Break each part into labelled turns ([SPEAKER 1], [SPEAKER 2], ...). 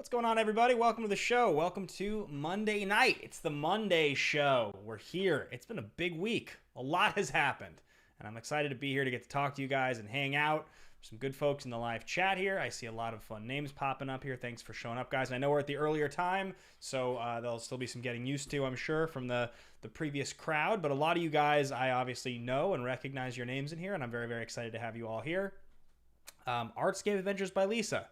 [SPEAKER 1] What's going on, everybody? Welcome to the show. Welcome to Monday night. It's the Monday show. We're here. It's been a big week. A lot has happened, and I'm excited to be here to get to talk to you guys and hang out. There's some good folks in the live chat here. I see a lot of fun names popping up here. Thanks for showing up, guys. And I know we're at the earlier time, so there'll still be some getting used to, I'm sure, from the previous crowd. But a lot of you guys, I obviously know and recognize your names in here, and I'm very, very excited to have you all here. Artscape Adventures by Lisa.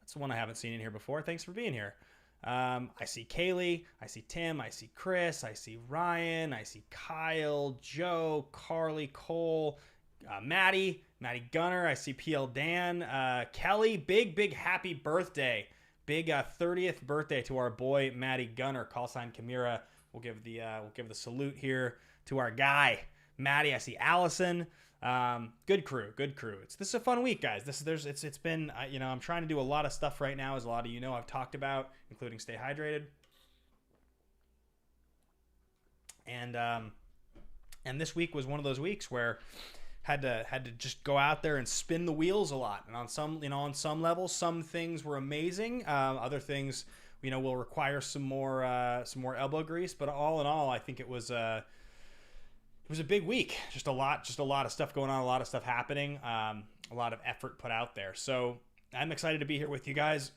[SPEAKER 1] That's the one I haven't seen in here before. Thanks for being here. I see Kaylee, I see Tim, I see Chris, I see Ryan, I see Kyle, Joe, Carly, Cole, Maddie Gunner, I see PL Dan, Kelly, big happy birthday. Big 30th birthday to our boy Maddie Gunner, call sign Kamira. We'll give the salute here to our guy, Maddie. I see Allison. Good crew. This is a fun week, guys. It's been, I'm trying to do a lot of stuff right now, as a lot of you know I've talked about, including stay hydrated. And this week was one of those weeks where had to just go out there and spin the wheels a lot. And on some levels, some things were amazing. Other things, will require some more elbow grease. But all in all, I think it was a big week. Just a lot of stuff going on, a lot of stuff happening, a lot of effort put out there. So I'm excited to be here with you guys.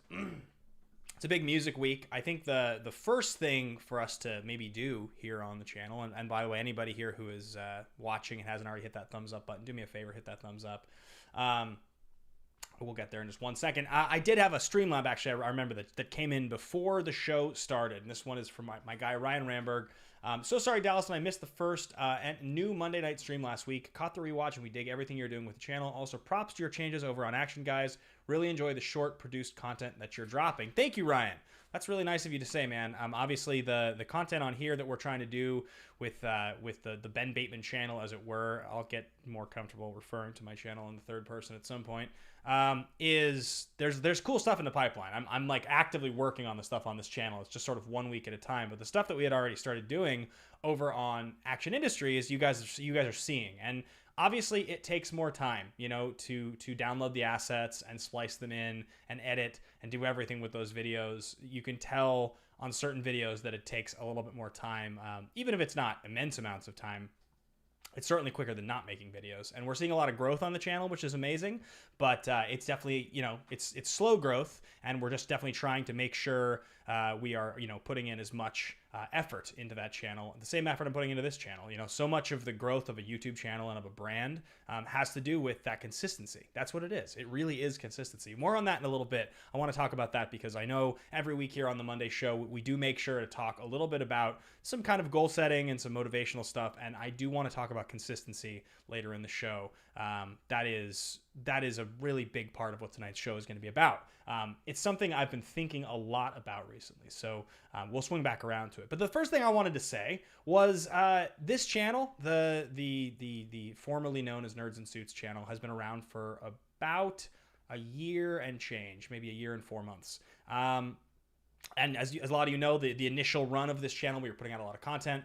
[SPEAKER 1] It's a big music week. I think the first thing for us to maybe do here on the channel, and by the way, anybody here who is watching and hasn't already hit that thumbs up button, do me a favor, hit that thumbs up. We'll get there in just one second. I did have a Streamlab, actually, I remember that came in before the show started. And this one is from my guy, Ryan Ramberg. So sorry, Dallas, and I missed the first new Monday night stream last week. Caught the rewatch, and we dig everything you're doing with the channel. Also, props to your changes over on Action Guys. Really enjoy the short produced content that you're dropping. Thank you, Ryan. That's really nice of you to say, man. Obviously, the content on here that we're trying to do with the Ben Bateman channel, as it were, I'll get more comfortable referring to my channel in the third person at some point, is there's cool stuff in the pipeline. I'm like actively working on the stuff on this channel. It's just sort of 1 week at a time. But the stuff that we had already started doing over on Action Industry is you guys are seeing. And obviously, it takes more time, to download the assets and splice them in and edit and do everything with those videos. You can tell on certain videos that it takes a little bit more time, even if it's not immense amounts of time. It's certainly quicker than not making videos, and we're seeing a lot of growth on the channel, which is amazing. But it's definitely, it's slow growth, and we're just definitely trying to make sure we are, putting in as much effort into that channel, the same effort I'm putting into this channel. So much of the growth of a YouTube channel and of a brand has to do with that consistency. That's what it is. It really is consistency. More on that in a little bit. I want to talk about that because I know every week here on the Monday show, we do make sure to talk a little bit about some kind of goal setting and some motivational stuff. And I do want to talk about consistency later in the show. That is a really big part of what tonight's show is going to be about. It's something I've been thinking a lot about recently, so we'll swing back around to it. But the first thing I wanted to say was this channel, the formerly known as Nerds and Suits channel, has been around for about a year and change, maybe a year and 4 months. And as a lot of you know, the initial run of this channel, we were putting out a lot of content.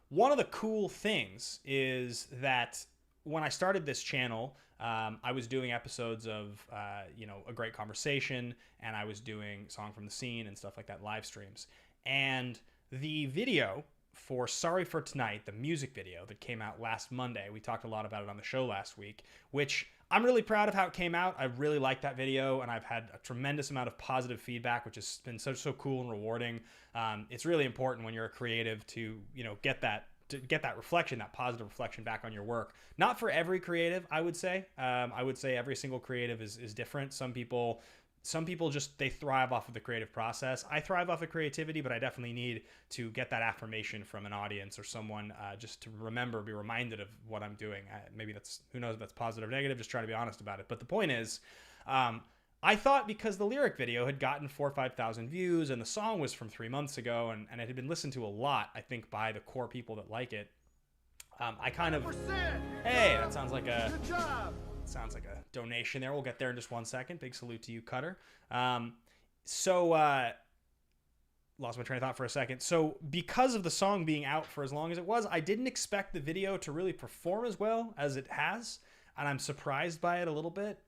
[SPEAKER 1] One of the cool things is that when I started this channel, I was doing episodes of, A Great Conversation, and I was doing Song from the Scene and stuff like that, live streams. And the video for Sorry for Tonight, the music video that came out last Monday, we talked a lot about it on the show last week, which I'm really proud of how it came out. I really liked that video, and I've had a tremendous amount of positive feedback, which has been so cool and rewarding. It's really important when you're a creative to, get that reflection, that positive reflection back on your work. Not for every creative, I would say. I would say every single creative is different. Some people just, they thrive off of the creative process. I thrive off of creativity, but I definitely need to get that affirmation from an audience or someone just to be reminded of what I'm doing. Maybe that's, who knows if that's positive or negative, just trying to be honest about it. But the point is, I thought because the lyric video had gotten 4,000 or 5,000 views and the song was from 3 months ago and it had been listened to a lot, I think, by the core people that like it, I kind of, hey, that sounds like a donation there. We'll get there in just 1 second. Big salute to you, Cutter. Lost my train of thought for a second. So because of the song being out for as long as it was, I didn't expect the video to really perform as well as it has, and I'm surprised by it a little bit.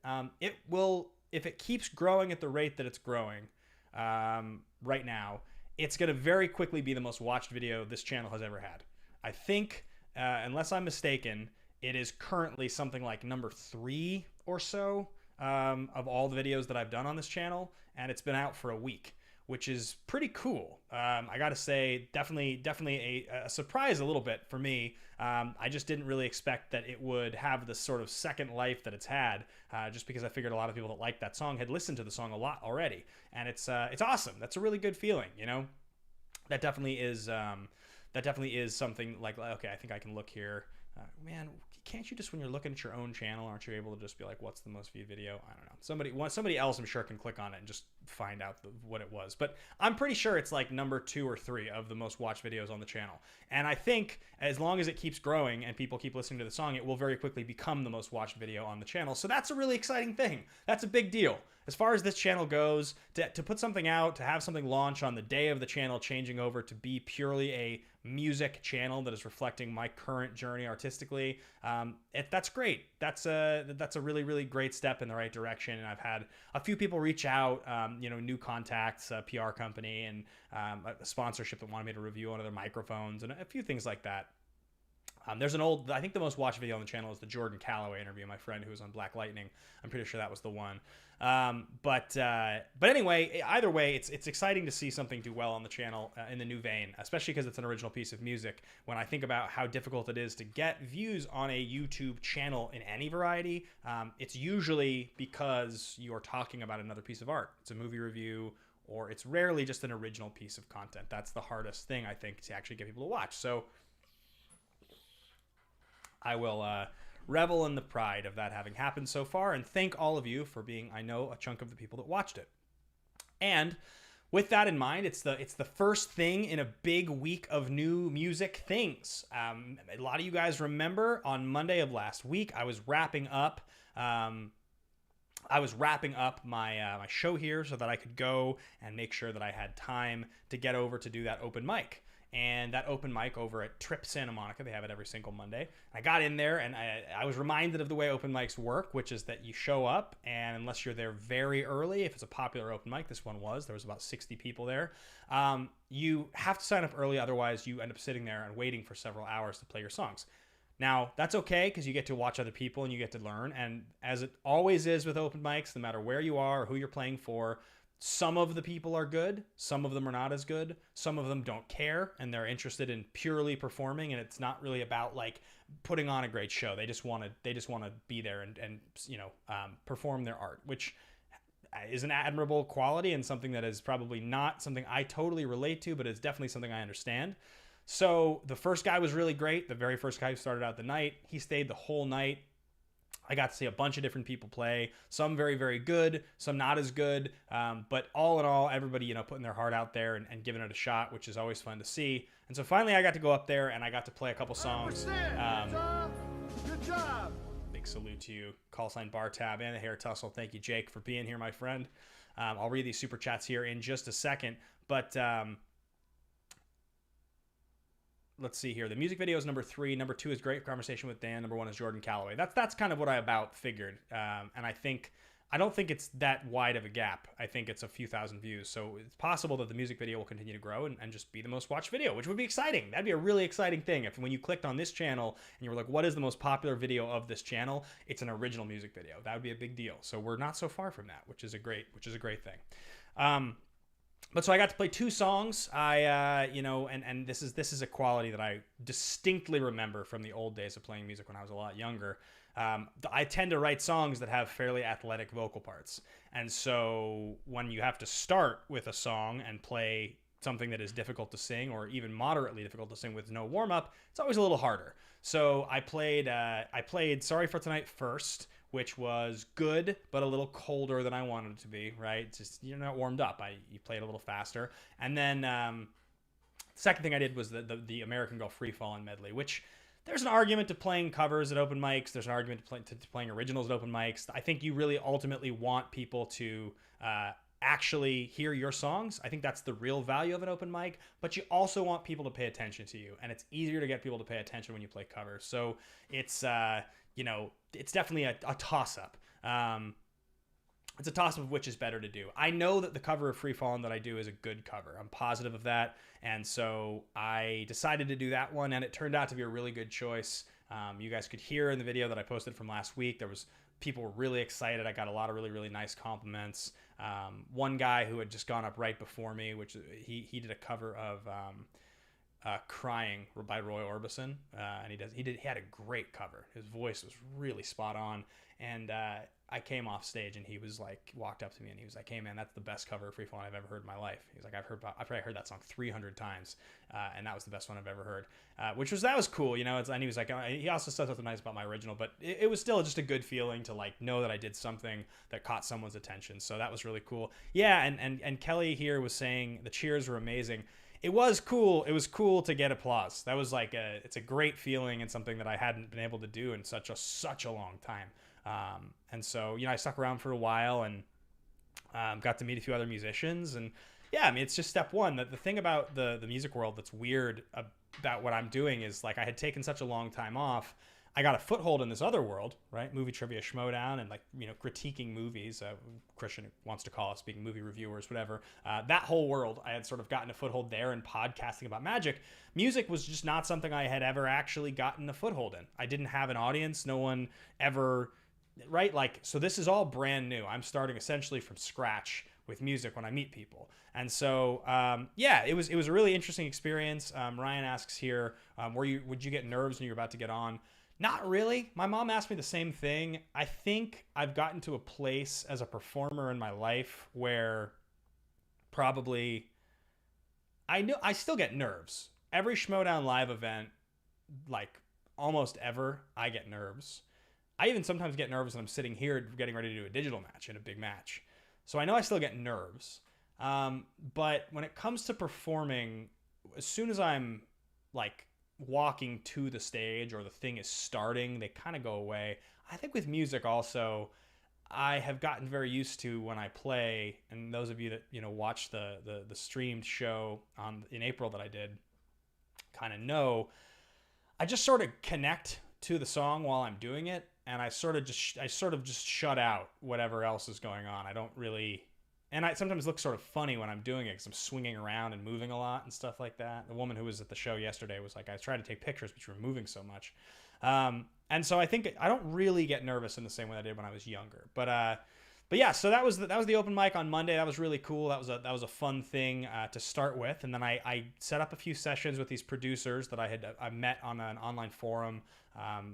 [SPEAKER 1] It will, if it keeps growing at the rate that it's growing, right now, it's going to very quickly be the most watched video this channel has ever had. I think, unless I'm mistaken, it is currently something like number 3 or so of all the videos that I've done on this channel, and it's been out for a week, which is pretty cool. I gotta say, definitely a surprise a little bit for me. I just didn't really expect that it would have the sort of second life that it's had, just because I figured a lot of people that liked that song had listened to the song a lot already, and it's awesome. That's a really good feeling, you know. That definitely is something like, okay, I think I can look here. Man, can't you just, when you're looking at your own channel, aren't you able to just be like, what's the most viewed video? I don't know. Somebody else, I'm sure, can click on it and just find out what it was. But I'm pretty sure it's like number 2 or 3 of the most watched videos on the channel. And I think as long as it keeps growing and people keep listening to the song, it will very quickly become the most watched video on the channel. So that's a really exciting thing. That's a big deal. As far as this channel goes, to put something out, to have something launch on the day of the channel changing over to be purely a music channel that is reflecting my current journey artistically, that's great. That's a really, really great step in the right direction. And I've had a few people reach out, new contacts, a PR company, and a sponsorship that wanted me to review one of their microphones and a few things like that. There's I think the most watched video on the channel is the Jordan Calloway interview, my friend who was on Black Lightning. I'm pretty sure that was the one. But anyway, either way, it's exciting to see something do well on the channel in the new vein, especially because it's an original piece of music. When I think about how difficult it is to get views on a YouTube channel in any variety, it's usually because you're talking about another piece of art. It's a movie review, or it's rarely just an original piece of content. That's the hardest thing, I think, to actually get people to watch. So I will revel in the pride of that having happened so far, and thank all of you for being, I know, a chunk of the people that watched it. And with that in mind, it's the first thing in a big week of new music things. A lot of you guys remember on Monday of last week, I was wrapping up my my show here so that I could go and make sure that I had time to get over to do that open mic. And that open mic over at Trip Santa Monica, they have it every single Monday. I got in there and I was reminded of the way open mics work, which is that you show up, and unless you're there very early, if it's a popular open mic, this one was, there was about 60 people there, you have to sign up early, otherwise you end up sitting there and waiting for several hours to play your songs. Now, that's okay, because you get to watch other people and you get to learn, and as it always is with open mics, no matter where you are or who you're playing for, some of the people are good, some of them are not as good, some of them don't care, and they're interested in purely performing, and it's not really about like putting on a great show. They just want to be there and perform their art, which is an admirable quality and something that is probably not something I totally relate to, but it's definitely something I understand. So the first guy was really great. The very first guy who started out the night, he stayed the whole night. I got to see a bunch of different people play, some very, very good, some not as good. But all in all, everybody, putting their heart out there and giving it a shot, which is always fun to see. And so finally I got to go up there and I got to play a couple songs. Good job. Big salute to you, callsign Bar Tab and the Hair Tussle. Thank you, Jake, for being here, my friend. I'll read these super chats here in just a second, but let's see here. The music video is number 3. Number 2 is Great Conversation with Dan. Number 1 is Jordan Calloway. That's kind of what I about figured. And I don't think it's that wide of a gap. I think it's a few thousand views. So it's possible that the music video will continue to grow and just be the most watched video, which would be exciting. That'd be a really exciting thing. If when you clicked on this channel and you were like, what is the most popular video of this channel? It's an original music video. That would be a big deal. So we're not so far from that, which is a great thing. But so I got to play 2 songs. And this is a quality that I distinctly remember from the old days of playing music when I was a lot younger. I tend to write songs that have fairly athletic vocal parts. And so when you have to start with a song and play something that is difficult to sing, or even moderately difficult to sing with no warm-up, it's always a little harder. So I played Sorry for Tonight first, which was good, but a little colder than I wanted it to be, right? Just, you're not warmed up. You play it a little faster. And then the second thing I did was the American Girl Free Fallin' medley, which there's an argument to playing covers at open mics. There's an argument to playing originals at open mics. I think you really ultimately want people to actually hear your songs. I think that's the real value of an open mic, but you also want people to pay attention to you, and it's easier to get people to pay attention when you play covers. So it's definitely a toss-up. it's a toss-up of which is better to do. I know that the cover of Free Fallin' that I do is a good cover. I'm positive of that. And so I decided to do that one, and it turned out to be a really good choice. You guys could hear in the video that I posted from last week, people were really excited. I got a lot of really, really nice compliments. One guy who had just gone up right before me, which he did a cover of Crying by Roy Orbison. And he had a great cover. His voice was really spot on. And I came off stage, and he was like, walked up to me and he was like, "Hey man, that's the best cover of Free Fallin' I've ever heard in my life." He's like, I've probably heard that song 300 times. And that was the best one I've ever heard. That was cool. You know, and he was like, he also said something nice about my original, but it was still just a good feeling to like know that I did something that caught someone's attention. So that was really cool. Yeah. And Kelly here was saying the cheers were amazing. It was cool. It was cool to get applause. That was like it's a great feeling and something that I hadn't been able to do in such a long time. And so, you know, I stuck around for a while and got to meet a few other musicians. And yeah, I mean, it's just step one. The thing about the music world that's weird about what I'm doing is like I had taken such a long time off. I got a foothold in this other world, right? Movie Trivia Schmodown and like, you know, critiquing movies. Christian wants to call us being movie reviewers, whatever. That whole world, I had sort of gotten a foothold there in podcasting about magic. Music was just not something I had ever actually gotten a foothold in. I didn't have an audience. No one ever, right? Like, so this is all brand new. I'm starting essentially from scratch with music when I meet people. And so, yeah, it was a really interesting experience. Ryan asks here, would you get nerves when you were about to get on? Not really. My mom asked me the same thing. I think I've gotten to a place as a performer in my life where probably I still get nerves. Every Schmodown live event, like almost ever, I get nerves. I even sometimes get nervous when I'm sitting here getting ready to do a digital match in a big match. So I know I still get nerves. But when it comes to performing, as soon as I'm like walking to the stage or the thing is starting, they kind of go away. I think with music also, I have gotten very used to when I play, and those of you that, you know, watch the streamed show in April that I did kind of know, I just sort of connect to the song while I'm doing it, and I sort of just shut out whatever else is going on. I don't really. And I sometimes look sort of funny when I'm doing it because I'm swinging around and moving a lot and stuff like that. The woman who was at the show yesterday was like, I tried to take pictures, but you were moving so much. And so I think I don't really get nervous in the same way I did when I was younger. But yeah, so that was the open mic on Monday. That was really cool. That was a fun thing to start with. And then I set up a few sessions with these producers that I met on an online forum,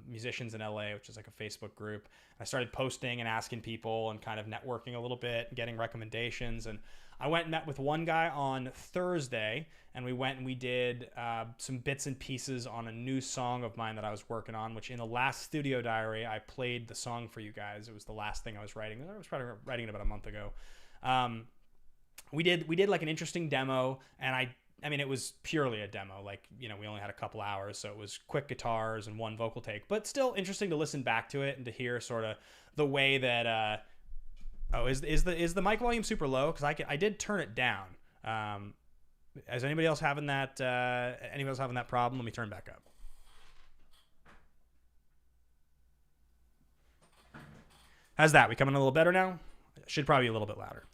[SPEAKER 1] Musicians in LA, which is like a Facebook group. I started posting and asking people and kind of networking a little bit and getting recommendations. And I went and met with one guy on Thursday, and we went and we did some bits and pieces on a new song of mine that I was working on, which in the last studio diary, I played the song for you guys. It was the last thing I was writing. I was probably writing it about a month ago. We did like an interesting demo, and I mean, it was purely a demo. Like, you know, we only had a couple hours, so it was quick guitars and one vocal take, but still interesting to listen back to it and to hear sort of the way that, is the mic volume super low? Cause I did turn it down. Is anybody else having that problem? Let me turn back up. How's that? We coming a little better now? Should probably be a little bit louder.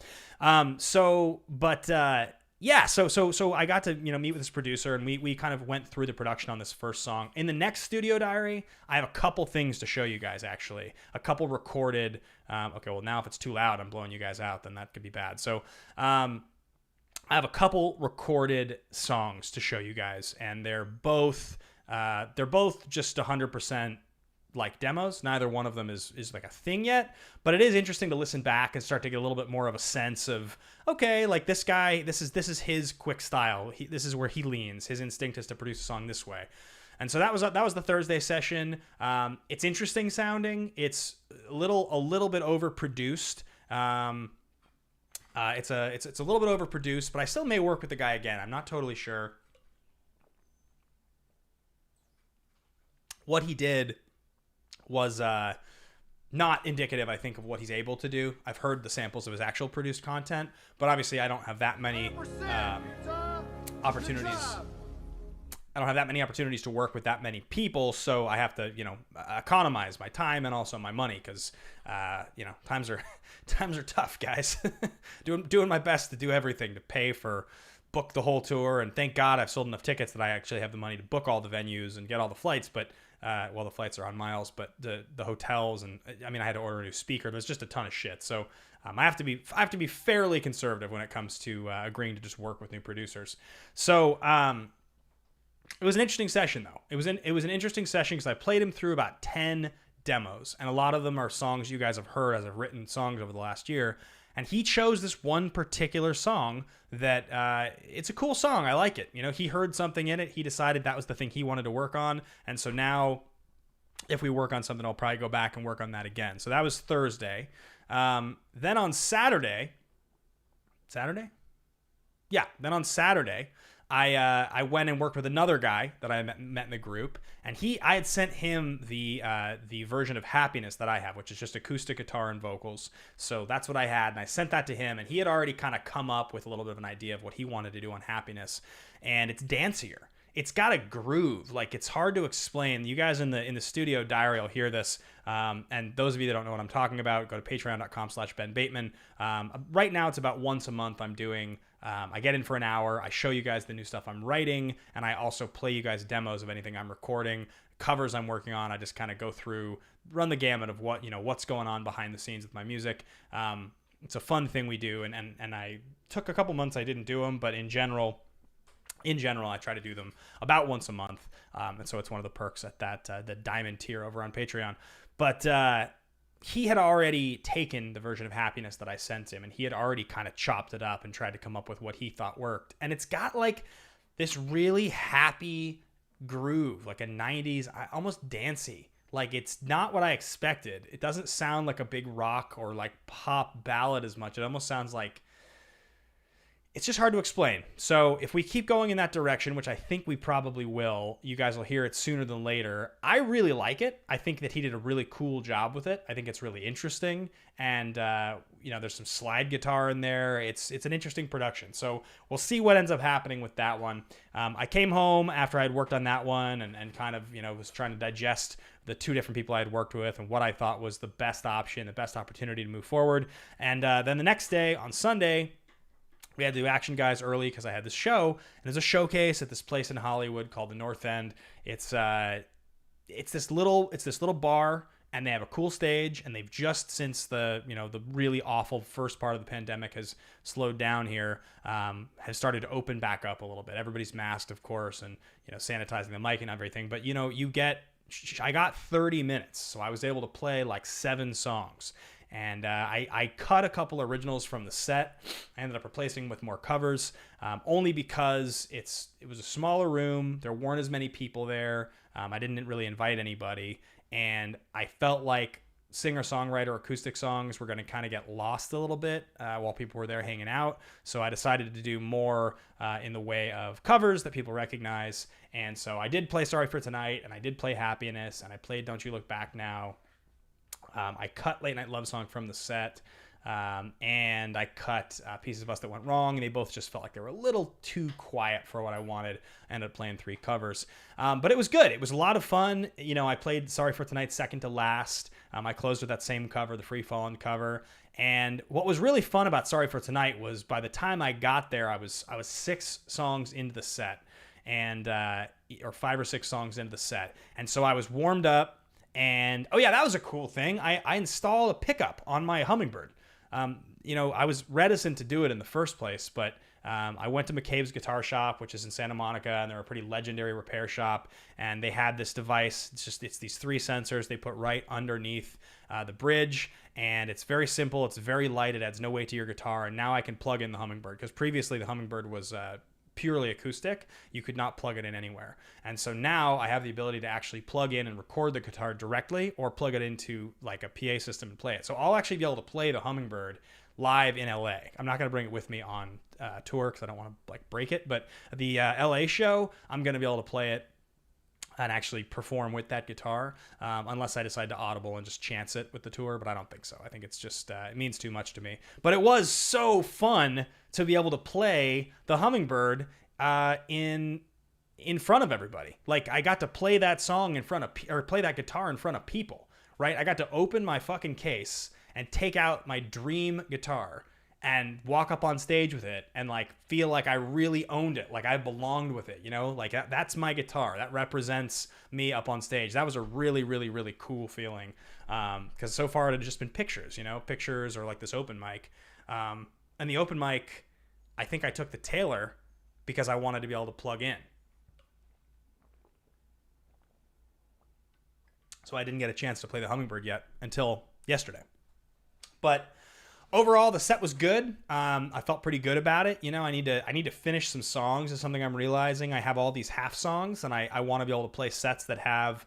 [SPEAKER 1] Yeah, so I got to, you know, meet with this producer, and we kind of went through the production on this first song. In the next studio diary, I have a couple things to show you guys, actually. A couple recorded. Okay, well, now if it's too loud, I'm blowing you guys out, then that could be bad. So I have a couple recorded songs to show you guys, and they're both just 100% like demos. Neither one of them is like a thing yet, but it is interesting to listen back and start to get a little bit more of a sense of, okay, like this guy, this is his quick style. This is where he leans. His instinct is to produce a song this way. And so that was the Thursday session. It's interesting sounding. It's a little bit overproduced. It's a little bit overproduced, but I still may work with the guy again. I'm not totally sure. What he did was not indicative, I think, of what he's able to do. I've heard the samples of his actual produced content, but obviously I don't have that many opportunities I don't have that many opportunities to work with that many people, so I have to, economize my time and also my money because, times are times are tough, guys. doing my best to do everything to pay for, book the whole tour, and thank God I've sold enough tickets that I actually have the money to book all the venues and get all the flights. But the flights are on miles, but the hotels and I had to order a new speaker. There's just a ton of shit, so. I have to be fairly conservative when it comes to agreeing to just work with new producers. So it was an interesting session, though. It was an interesting session because I played him through about 10 demos, and a lot of them are songs you guys have heard as I've written songs over the last year. And he chose this one particular song that it's a cool song. I like it. He heard something in it. He decided that was the thing he wanted to work on, and so now if we work on something, I'll probably go back and work on that again. So that was Thursday. Then on Saturday, then on Saturday, I went and worked with another guy that I met in the group, and I had sent him the version of Happiness that I have, which is just acoustic guitar and vocals. So that's what I had, and I sent that to him, and he had already kind of come up with a little bit of an idea of what he wanted to do on Happiness, and it's dancier. It's got a groove. Like, it's hard to explain. You guys in the studio diary will hear this. And those of you that don't know what I'm talking about, go to patreon.com/Ben Bateman. Right now, it's about once a month I'm doing. I get in for an hour. I show you guys the new stuff I'm writing. And I also play you guys demos of anything I'm recording, covers I'm working on. I just kind of go through, run the gamut of what's going on behind the scenes with my music. It's a fun thing we do. And I took a couple months I didn't do them, but in general, I try to do them about once a month. And so it's one of the perks at the diamond tier over on Patreon. But he had already taken the version of Happiness that I sent him, and he had already kind of chopped it up and tried to come up with what he thought worked. And it's got like this really happy groove, like a 90s, almost dancey. Like, it's not what I expected. It doesn't sound like a big rock or like pop ballad as much. It almost sounds like, it's just hard to explain. So if we keep going in that direction, which I think we probably will, you guys will hear it sooner than later. I really like it. I think that he did a really cool job with it. I think it's really interesting. And, there's some slide guitar in there. It's an interesting production. So we'll see what ends up happening with that one. I came home after I'd worked on that one and kind of, was trying to digest the two different people I had worked with and what I thought was the best option, the best opportunity to move forward. And then the next day on Sunday, we had to do Action Guys early because I had this show, and there's a showcase at this place in Hollywood called the North End. It's this little bar, and they have a cool stage, and they've just, since the really awful first part of the pandemic has slowed down here, has started to open back up a little bit. Everybody's masked, of course, and sanitizing the mic and everything. But I got 30 minutes, so I was able to play like 7 songs. And I cut a couple originals from the set. I ended up replacing with more covers, only because it was a smaller room. There weren't as many people there. I didn't really invite anybody. And I felt like singer-songwriter acoustic songs were going to kind of get lost a little bit while people were there hanging out. So I decided to do more in the way of covers that people recognize. And so I did play Sorry for Tonight, and I did play Happiness, and I played Don't You Look Back Now. I cut Late Night Love Song from the set, and I cut Pieces of Us That Went Wrong, and they both just felt like they were a little too quiet for what I wanted. I ended up playing 3 covers, but it was good. It was a lot of fun. I played Sorry for Tonight second to last. I closed with that same cover, the Free Fallin' cover. And what was really fun about Sorry for Tonight was by the time I got there, I was 6 songs into the set, and or 5 or 6 songs into the set, and so I was warmed up. And, oh yeah, that was a cool thing. I installed a pickup on my Hummingbird. I was reticent to do it in the first place, but I went to McCabe's Guitar Shop, which is in Santa Monica, and they're a pretty legendary repair shop. And they had this device. It's these 3 sensors they put right underneath the bridge, and it's very simple. It's very light. It adds no weight to your guitar. And now I can plug in the Hummingbird, because previously the Hummingbird was purely acoustic. You could not plug it in anywhere. And so now I have the ability to actually plug in and record the guitar directly, or plug it into like a PA system and play it. So I'll actually be able to play the Hummingbird live in LA. I'm not going to bring it with me on tour because I don't want to like break it, but the LA show, I'm going to be able to play it and actually perform with that guitar, unless I decide to audible and just chance it with the tour, but I don't think so. I think it's just, it means too much to me. But it was so fun to be able to play the Hummingbird in in front of everybody. Like I got to play that song in front of, or play that guitar in front of people, right? I got to open my fucking case and take out my dream guitar and walk up on stage with it and like feel like I really owned it, like I belonged with it, you know, like that's my guitar, that represents me up on stage. That was a really, really, really cool feeling, because so far it had just been pictures, you know, pictures or like this open mic, and the open mic, I think I took the Taylor because I wanted to be able to plug in, so I didn't get a chance to play the Hummingbird yet until yesterday. But overall, the set was good. I felt pretty good about it. You know, I need to finish some songs is something I'm realizing. I have all these half songs, and I want to be able to play sets that have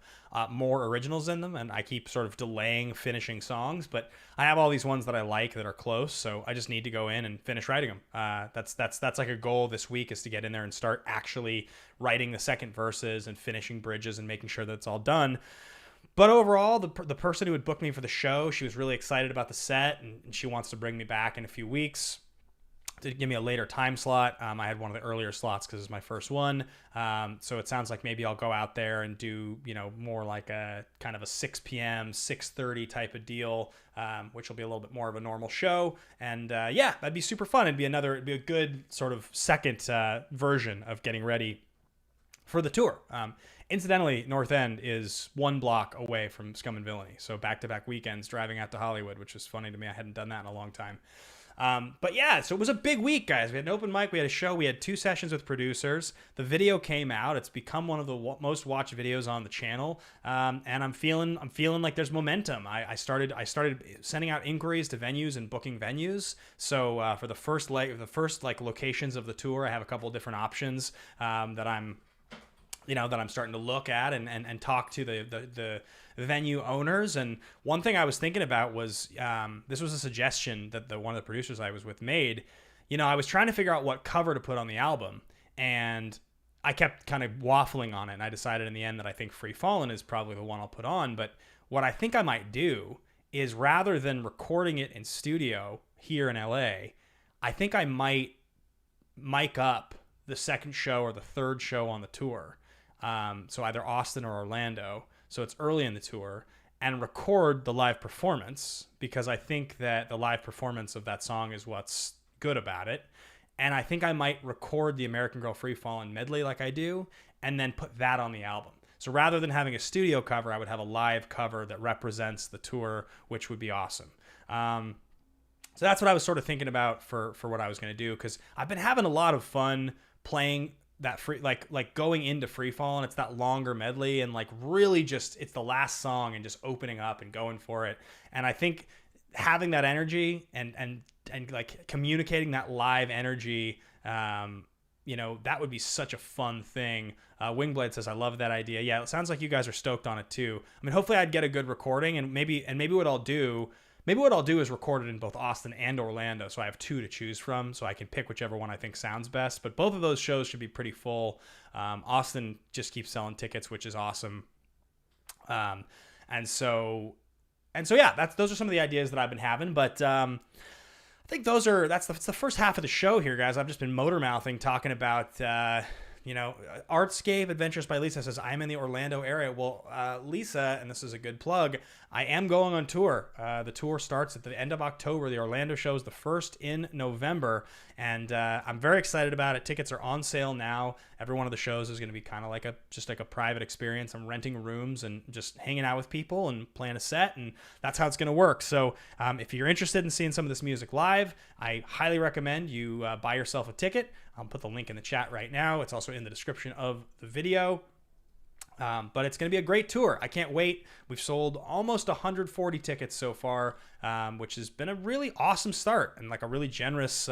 [SPEAKER 1] more originals in them, and I keep sort of delaying finishing songs. But I have all these ones that I like that are close, so I just need to go in and finish writing them. That's like a goal this week, is to get in there and start actually writing the second verses and finishing bridges and making sure that it's all done. But overall, the person who had booked me for the show, she was really excited about the set, and she wants to bring me back in a few weeks to give me a later time slot. I had one of the earlier slots because it's my first one. So it sounds like maybe I'll go out there and do, you know, more like a kind of a 6 p.m., 6:30 type of deal, which will be a little bit more of a normal show. And yeah, that'd be super fun. It'd be a good sort of second version of getting ready for the tour. Incidentally, North End is 1 block away from Scum and Villainy, so back-to-back weekends driving out to Hollywood, which was funny to me. I hadn't done that in a long time. But yeah, so it was a big week, guys. We had an open mic, we had a show, we had 2 sessions with producers. The video came out. It's become one of the most watched videos on the channel, and I'm feeling like there's momentum. I started sending out inquiries to venues and booking venues. So for the first locations of the tour, I have a couple of different options that I'm starting to look at and talk to the venue owners. And one thing I was thinking about was, this was a suggestion that one of the producers I was with made. You know, I was trying to figure out what cover to put on the album, and I kept kind of waffling on it, and I decided in the end that I think Free Fallin' is probably the one I'll put on. But what I think I might do is, rather than recording it in studio here in LA, I think I might mic up the second show or the third show on the tour. So either Austin or Orlando, so it's early in the tour, and record the live performance, because I think that the live performance of that song is what's good about it. And I think I might record the American Girl Free Fallin' medley like I do, and then put that on the album. So rather than having a studio cover, I would have a live cover that represents the tour, which would be awesome. So that's what I was sort of thinking about for what I was going to do, because I've been having a lot of fun playing that free, like going into Free Fallin'. It's that longer medley, and like really just, it's the last song and just opening up and going for it. And I think having that energy and like communicating that live energy, you know, that would be such a fun thing. Wingblade says, I love that idea. Yeah, it sounds like you guys are stoked on it too. I mean, hopefully I'd get a good recording, and maybe what I'll do is record it in both Austin and Orlando, so I have 2 to choose from, so I can pick whichever one I think sounds best. But both of those shows should be pretty full. Austin just keeps selling tickets, which is awesome. And so yeah, those are some of the ideas that I've been having. But I think that's the first half of the show here, guys. I've just been motor mouthing, talking about Artscape Adventures by Lisa says, I'm in the Orlando area. Well, Lisa, and this is a good plug, I am going on tour. The tour starts at the end of October. The Orlando show is the 1st in November, and I'm very excited about it. Tickets are on sale now. Every one of the shows is going to be kind of like a private experience. I'm renting rooms and just hanging out with people and playing a set, and that's how it's going to work. So if you're interested in seeing some of this music live, I highly recommend you buy yourself a ticket. I'll put the link in the chat right now. It's also in the description of the video. But it's going to be a great tour. I can't wait. We've sold almost 140 tickets so far, which has been a really awesome start, and like a really generous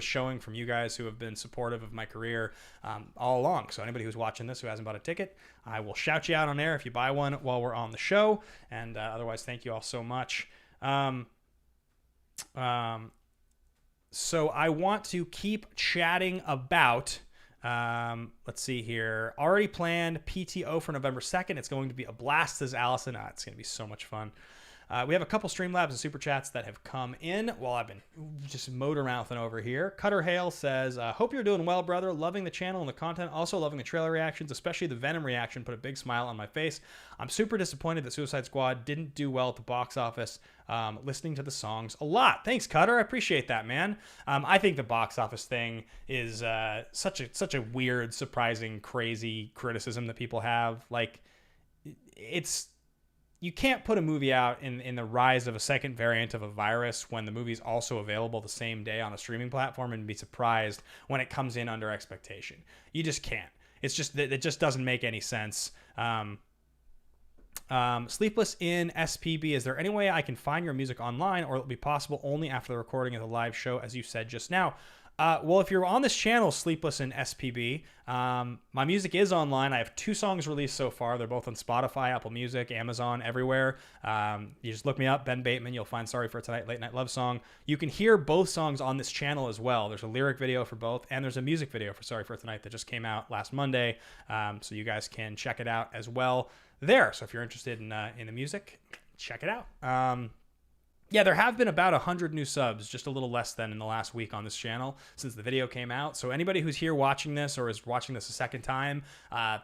[SPEAKER 1] showing from you guys who have been supportive of my career all along. So anybody who's watching this who hasn't bought a ticket, I will shout you out on air if you buy one while we're on the show. And otherwise, thank you all so much. So I want to keep chatting about, let's see here, already planned PTO for November 2nd. It's going to be a blast, says Allison. It's going to be so much fun. We have a couple Streamlabs and Super Chats that have come in while I've been just motor-mouthing over here. Cutter Hale says, hope you're doing well, brother. Loving the channel and the content. Also loving the trailer reactions, especially the Venom reaction. Put a big smile on my face. I'm super disappointed that Suicide Squad didn't do well at the box office. Listening to the songs a lot. Thanks, Cutter. I appreciate that, man. I think the box office thing is such a weird, surprising, crazy criticism that people have. Like, you can't put a movie out in the rise of a second variant of a virus when the movie's also available the same day on a streaming platform and be surprised when it comes in under expectation. You just can't. It's just, it just doesn't make any sense. Sleepless in SPB, is there any way I can find your music online, or it'll be possible only after the recording of the live show, as you said just now? Well, if you're on this channel, Sleepless in SPB, my music is online. I have 2 songs released so far. They're both on Spotify, Apple Music, Amazon, everywhere. You just look me up, Ben Bateman. You'll find Sorry for Tonight, Late Night Love Song. You can hear both songs on this channel as well. There's a lyric video for both, and there's a music video for Sorry for Tonight that just came out last Monday. So you guys can check it out as well there. So if you're interested in the music, check it out. Yeah, there have been about 100 new subs, just a little less than in the last week on this channel since the video came out. So anybody who's here watching this or is watching this a second time,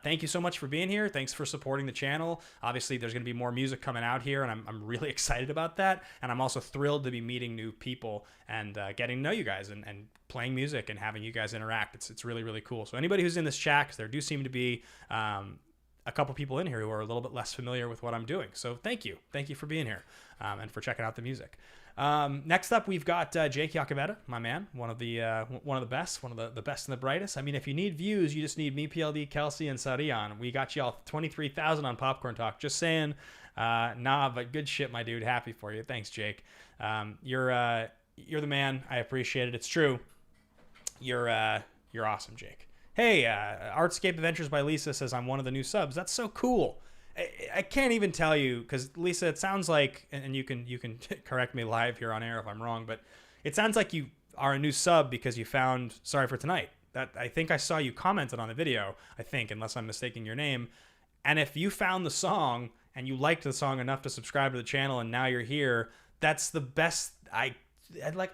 [SPEAKER 1] thank you so much for being here. Thanks for supporting the channel. Obviously, there's going to be more music coming out here, and I'm really excited about that. And I'm also thrilled to be meeting new people and getting to know you guys and playing music and having you guys interact. It's really, really cool. So anybody who's in this chat, because there do seem to be a couple people in here who are a little bit less familiar with what I'm doing. So thank you. Thank you for being here and for checking out the music. Next up, we've got Jake Iacovetta, my man, one of the best, one of the best and the brightest. I mean, if you need views, you just need me, PLD, Kelsey, and Sarian. We got y'all 23,000 on Popcorn Talk. Just saying, but good shit, my dude. Happy for you. Thanks, Jake. You're the man. I appreciate it. It's true. You're awesome, Jake. Hey, Artscape Adventures by Lisa says I'm one of the new subs. That's so cool. I can't even tell you, because Lisa, it sounds like, and you can correct me live here on air if I'm wrong, but it sounds like you are a new sub because you found Sorry for Tonight. That I think I saw you commented on the video, I think, unless I'm mistaking your name. And if you found the song and you liked the song enough to subscribe to the channel and now you're here, that's the best.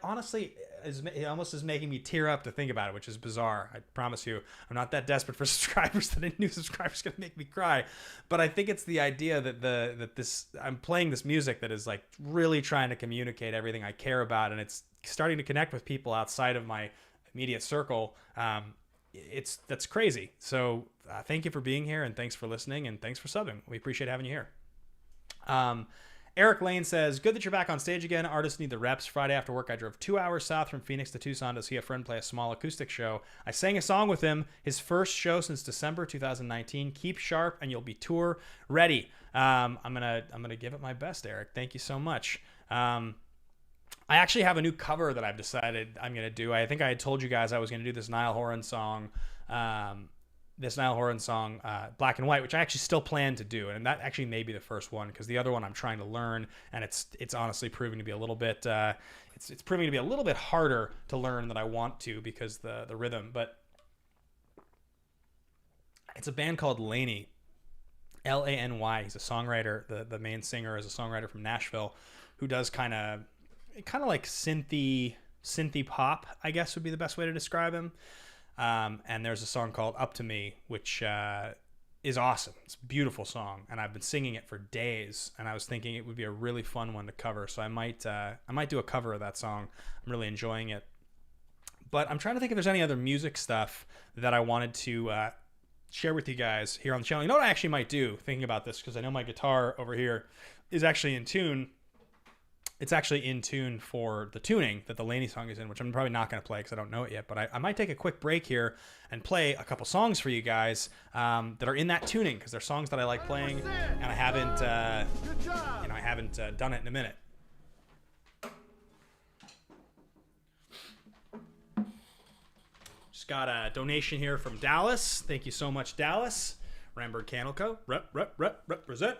[SPEAKER 1] Honestly, it almost is making me tear up to think about it, which is bizarre. I promise you, I'm not that desperate for subscribers that a new subscriber's gonna make me cry. But I think it's the idea that I'm playing this music that is like really trying to communicate everything I care about, and it's starting to connect with people outside of my immediate circle. That's crazy. So thank you for being here, and thanks for listening, and thanks for subbing. We appreciate having you here. Eric Lane says, good that you're back on stage again. Artists need the reps. Friday after work, I drove 2 hours south from Phoenix to Tucson to see a friend play a small acoustic show. I sang a song with him, his first show since December 2019. Keep sharp and you'll be tour ready. I'm gonna give it my best, Eric. Thank you so much. I actually have a new cover that I've decided I'm gonna do. I think I had told you guys I was gonna do this Niall Horan song. Black and White, which I actually still plan to do, and that actually may be the first one, because the other one I'm trying to learn, and it's honestly proving to be a little bit it's proving to be a little bit harder to learn than I want to, because the rhythm. But it's a band called Laney, Lany. He's a songwriter. The main singer is a songwriter from Nashville who does kind of like synthy pop, I guess would be the best way to describe him. And there's a song called Up to Me, which is awesome. It's a beautiful song, and I've been singing it for days, and I was thinking it would be a really fun one to cover, so I might do a cover of that song. I'm really enjoying it. But I'm trying to think if there's any other music stuff that I wanted to share with you guys here on the channel. You know what I actually might do, thinking about this, because I know my guitar over here is actually in tune. It's actually in tune for the tuning that the Laney song is in, which I'm probably not going to play because I don't know it yet. But I might take a quick break here and play a couple songs for you guys that are in that tuning, because they're songs that I like playing, and I haven't done it in a minute. Just got a donation here from Dallas. Thank you so much, Dallas. Ramberg Candle Co. Represent.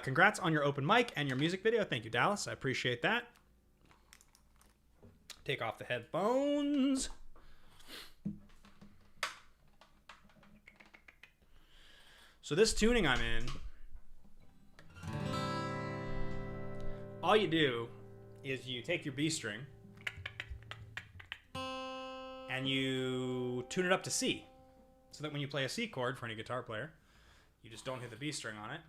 [SPEAKER 1] Congrats on your open mic and your music video. Thank you, Dallas. I appreciate that. Take off the headphones. So this tuning I'm in all you do is you take your B string and you tune it up to C, so that when you play a C chord for any guitar player, you just don't hit the B string on it.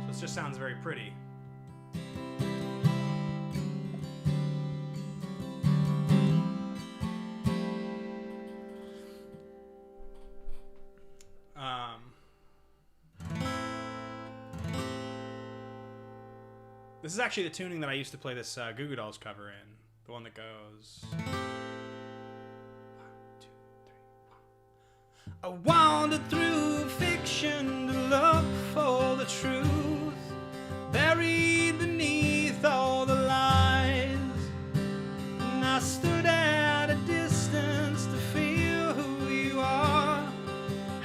[SPEAKER 1] So it just sounds very pretty. This is actually the tuning that I used to play this Goo Goo Dolls cover in. The one that goes... 1, 2, 3, 4. I wandered through fiction to look for the truth, buried beneath all the lies. And I stood at a distance to feel who you are,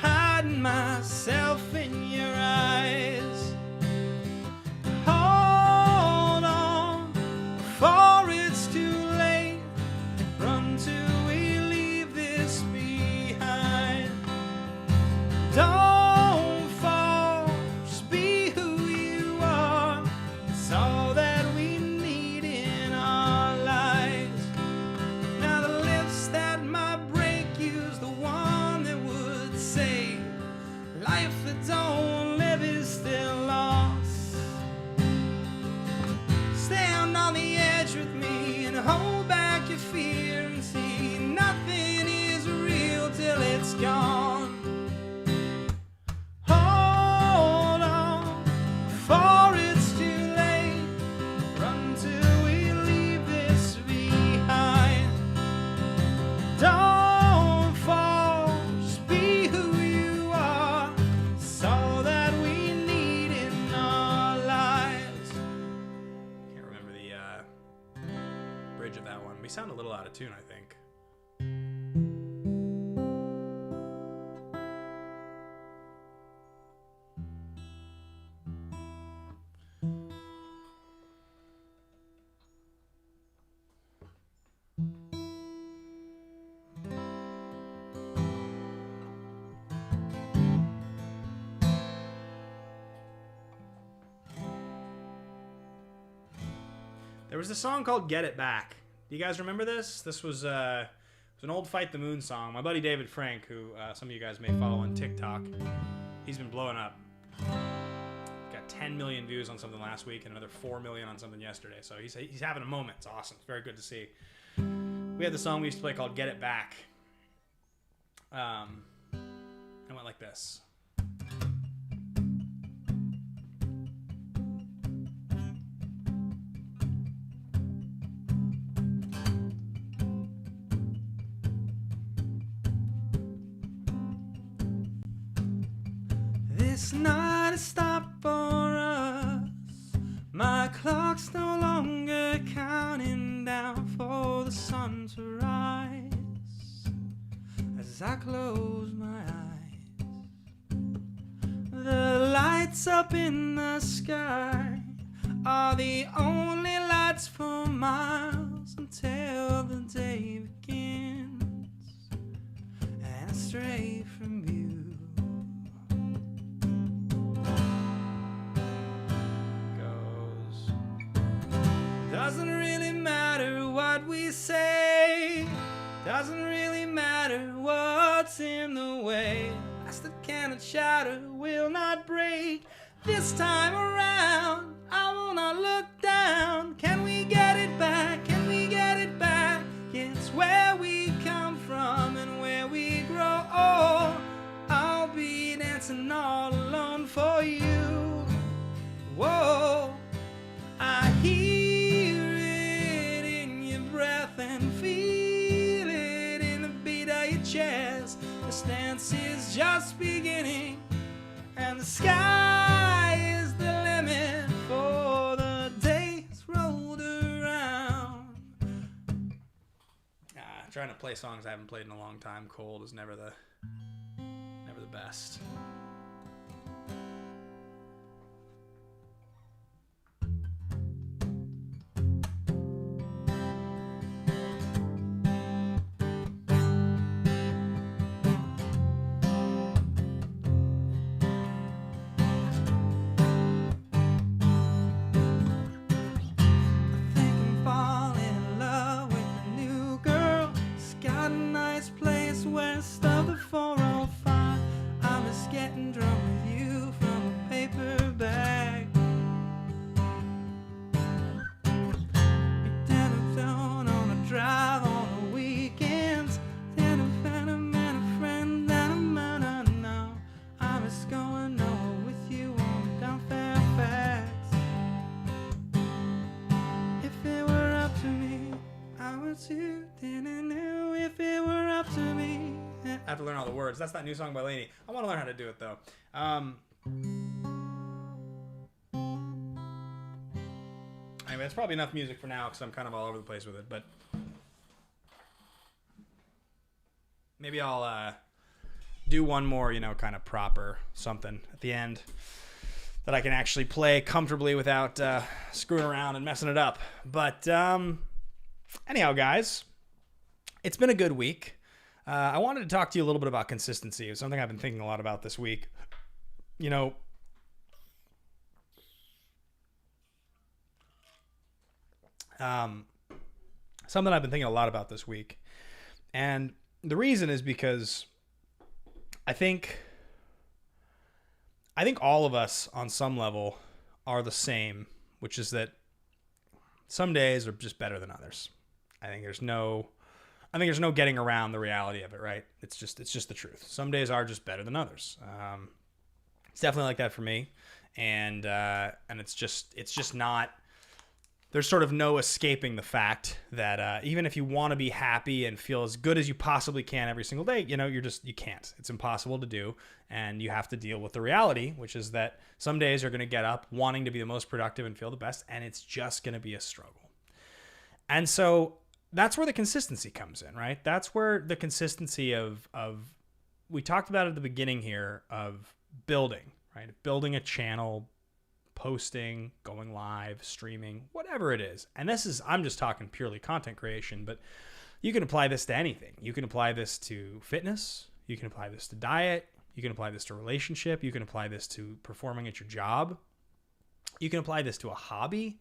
[SPEAKER 1] hiding myself in your eyes. For it's too late, run till we leave this behind. Don't fall, just be who you are. It's all that we need in our lives. Now the lips that might break you's the one that would say life that don't live is still lost. Stand on the edge with me and hold back your fear and see nothing is real till it's gone. Hold on, before it's too late. Run till we leave this behind. Don't fall, just be who you are. It's all that we need in our lives. Can't remember the bridge of that one. We sound a little out of tune, I think. There was a song called Get It Back. Do you guys remember this? This was an old Fight the Moon song. My buddy David Frank, who some of you guys may follow on TikTok, he's been blowing up. Got 10 million views on something last week and another 4 million on something yesterday. So he's having a moment. It's awesome. It's very good to see. We had the song we used to play called Get It Back. It went like this. This night has stopped for us. My clock's no longer counting down for the sun to rise. As I close my eyes, the lights up in the sky are the only lights for miles until the day begins and I stray from you. Doesn't really matter what we say, doesn't really matter what's in the way. Plastic can of chatter will not break. This time around, I will not look down. Can we get it back? Can we get it back? It's where we come from and where we grow old. I'll be dancing all alone for you. Whoa, I hear it in your breath and feel it in the beat of your chest. This dance is just beginning and the sky is the limit for the days rolled around. Trying to play songs I haven't played in a long time cold is never the best.
[SPEAKER 2] sitting drunk with you from a paper bag. You're downtown on a drive on the weekends. Then I found a man, a friend that I might not know. I was going nowhere with you on down Fairfax. If it were up to me, I would do if it were up to me. I have to learn all the words. That's that new song by Lainey. I want to learn how to do it though. Anyway, that's probably enough music for now because I'm kind of all over the place with it. But maybe I'll do one more, kind of proper something at the end that I can actually play comfortably without screwing around and messing it up. But anyhow, guys, it's been a good week. I wanted to talk to you a little bit about consistency. It's something I've been thinking a lot about this week. Something I've been thinking a lot about this week. And the reason is because I think all of us on some level are the same, which is that some days are just better than others. I think there's no getting around the reality of it, right? It's just the truth. Some days are just better than others. It's definitely like that for me, and it's just not. There's sort of no escaping the fact that even if you want to be happy and feel as good as you possibly can every single day, you can't. It's impossible to do, and you have to deal with the reality, which is that some days you're going to get up wanting to be the most productive and feel the best, and it's just going to be a struggle. And so that's where the consistency comes in, right? That's where the consistency of we talked about at the beginning here of building, right? Building a channel, posting, going live, streaming, whatever it is. And I'm just talking purely content creation, but you can apply this to anything. You can apply this to fitness. You can apply this to diet. You can apply this to relationship. You can apply this to performing at your job. You can apply this to a hobby.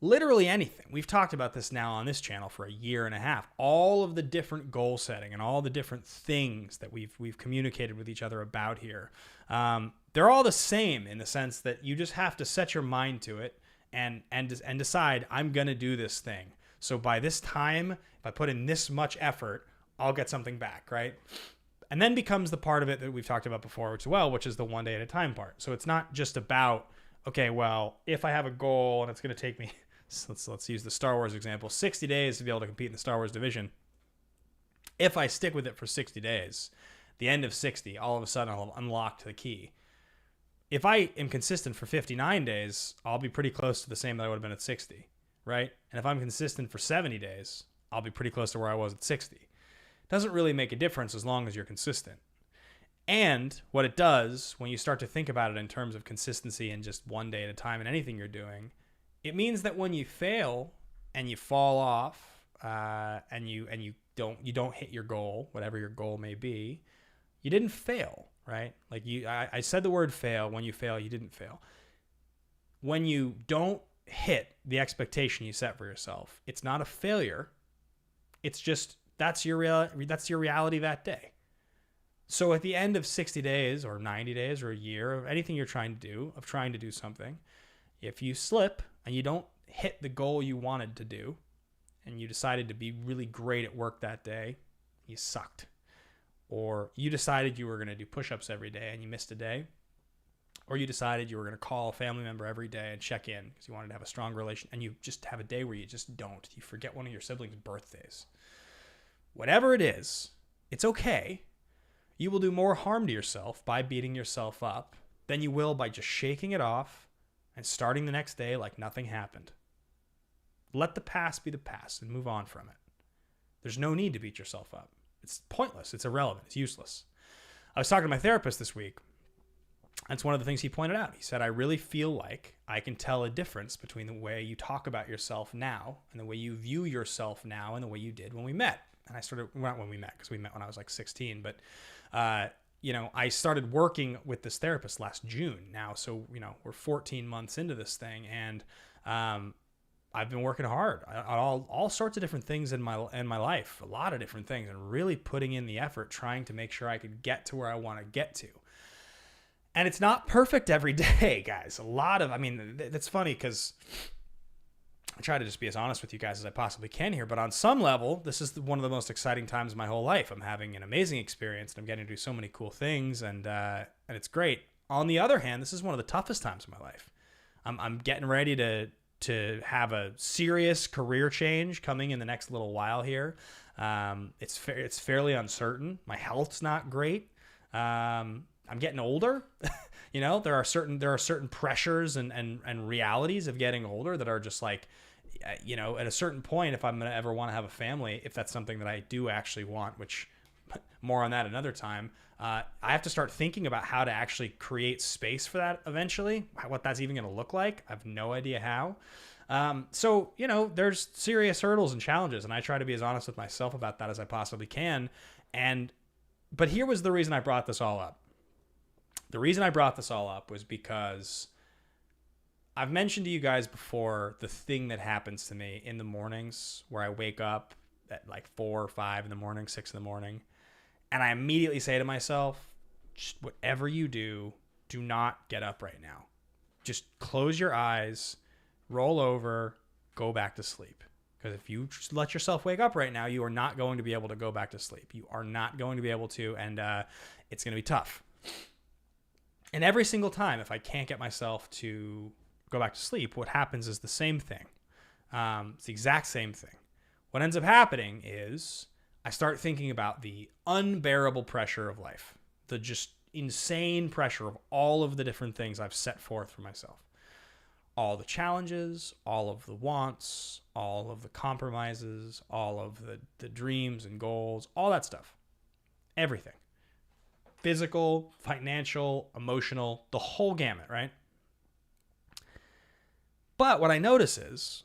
[SPEAKER 2] Literally anything. We've talked about this now on this channel for a year and a half. All of the different goal setting and all the different things that we've communicated with each other about here. They're all the same in the sense that you just have to set your mind to it and decide, I'm going to do this thing. So by this time, if I put in this much effort, I'll get something back, right? And then becomes the part of it that we've talked about before, which is the one day at a time part. So it's not just about, okay, well, if I have a goal and it's going to take me, let's use the Star Wars example, 60 days to be able to compete in the Star Wars division. If I stick with it for 60 days, the end of 60, all of a sudden I'll have unlocked the key. If I am consistent for 59 days, I'll be pretty close to the same that I would have been at 60, right? And if I'm consistent for 70 days, I'll be pretty close to where I was at 60. It doesn't really make a difference as long as you're consistent. And what it does, when you start to think about it in terms of consistency and just one day at a time in anything you're doing, it means that when you fail and you fall off and you don't hit your goal, whatever your goal may be, you didn't fail, right? Like I said the word fail. When you fail, you didn't fail. When you don't hit the expectation you set for yourself, it's not a failure. It's just that's your reality that day. So at the end of 60 days or 90 days or a year of anything you're trying to do something, if you slip and you don't hit the goal you wanted to do and you decided to be really great at work that day, you sucked. Or you decided you were going to do push-ups every day and you missed a day. Or you decided you were going to call a family member every day and check in because you wanted to have a strong relation, and you just have a day where you just don't. You forget one of your siblings' birthdays. Whatever it is, it's okay. You will do more harm to yourself by beating yourself up than you will by just shaking it off and starting the next day like nothing happened. Let the past be the past and move on from it. There's no need to beat yourself up. It's pointless. It's irrelevant. It's useless. I was talking to my therapist this week. That's one of the things he pointed out. He said, I really feel like I can tell a difference between the way you talk about yourself now and the way you view yourself now and the way you did when we met. And not when we met, because we met when I was like 16, but I started working with this therapist last June now. So, we're 14 months into this thing, and I've been working hard on all sorts of different things in my life, a lot of different things, and really putting in the effort, trying to make sure I could get to where I want to get to. And it's not perfect every day, guys. That's funny because I try to just be as honest with you guys as I possibly can here. But on some level, this is one of the most exciting times of my whole life. I'm having an amazing experience, and I'm getting to do so many cool things, and it's great. On the other hand, this is one of the toughest times of my life. I'm getting ready to have a serious career change coming in the next little while here. It's fairly uncertain. My health's not great. I'm getting older. There are certain pressures and realities of getting older that are just like, at a certain point, if I'm going to ever want to have a family, if that's something that I do actually want, which more on that another time, I have to start thinking about how to actually create space for that eventually, what that's even going to look like. I have no idea how. So, there's serious hurdles and challenges, and I try to be as honest with myself about that as I possibly can. But here was the reason I brought this all up. The reason I brought this all up was because I've mentioned to you guys before the thing that happens to me in the mornings where I wake up at like 4 or 5 in the morning, 6 in the morning, and I immediately say to myself, just whatever you do not get up right now. Just close your eyes, roll over, go back to sleep. Because if you just let yourself wake up right now, you are not going to be able to go back to sleep. You are not going to be able to, and it's going to be tough. And every single time, if I can't get myself to go back to sleep, what happens is the same thing. It's the exact same thing. What ends up happening is I start thinking about the unbearable pressure of life, the just insane pressure of all of the different things I've set forth for myself. All the challenges, all of the wants, all of the compromises, all of the dreams and goals, all that stuff. Everything. Physical, financial, emotional, the whole gamut, right? But what I notice is,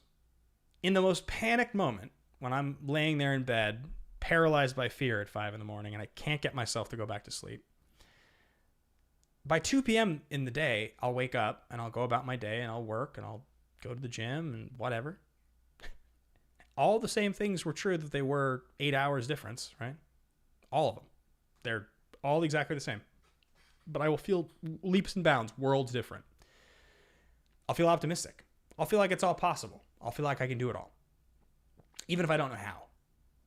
[SPEAKER 2] in the most panicked moment, when I'm laying there in bed, paralyzed by fear at 5 in the morning, and I can't get myself to go back to sleep, by 2 p.m. in the day, I'll wake up and I'll go about my day and I'll work and I'll go to the gym and whatever. All the same things were true that they were 8 hours difference, right? All of them. They're all exactly the same. But I will feel leaps and bounds, worlds different. I'll feel optimistic. I'll feel like it's all possible. I'll feel like I can do it all. Even if I don't know how.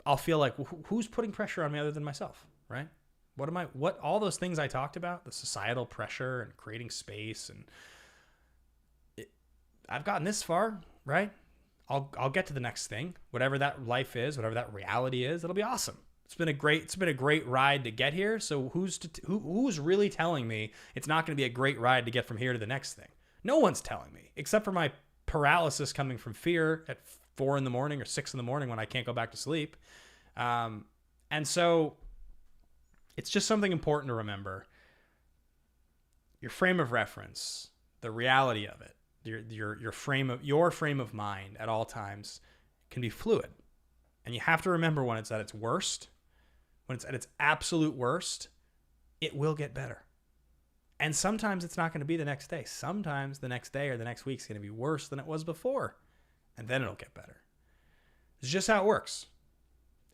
[SPEAKER 2] I'll feel like, who's putting pressure on me other than myself, right? What all those things I talked about, the societal pressure and creating space, and I've gotten this far, right? I'll get to the next thing, whatever that life is, whatever that reality is. It'll be awesome. It's been a great ride to get here. So who's really telling me it's not going to be a great ride to get from here to the next thing? No one's telling me, except for my paralysis coming from fear at 4 in the morning or 6 in the morning when I can't go back to sleep. And so it's just something important to remember. Your frame of reference, the reality of it, your frame of mind at all times can be fluid. And you have to remember when it's at its worst, when it's at its absolute worst, it will get better. And sometimes it's not going to be the next day. Sometimes the next day or the next week is going to be worse than it was before. And then it'll get better. It's just how it works.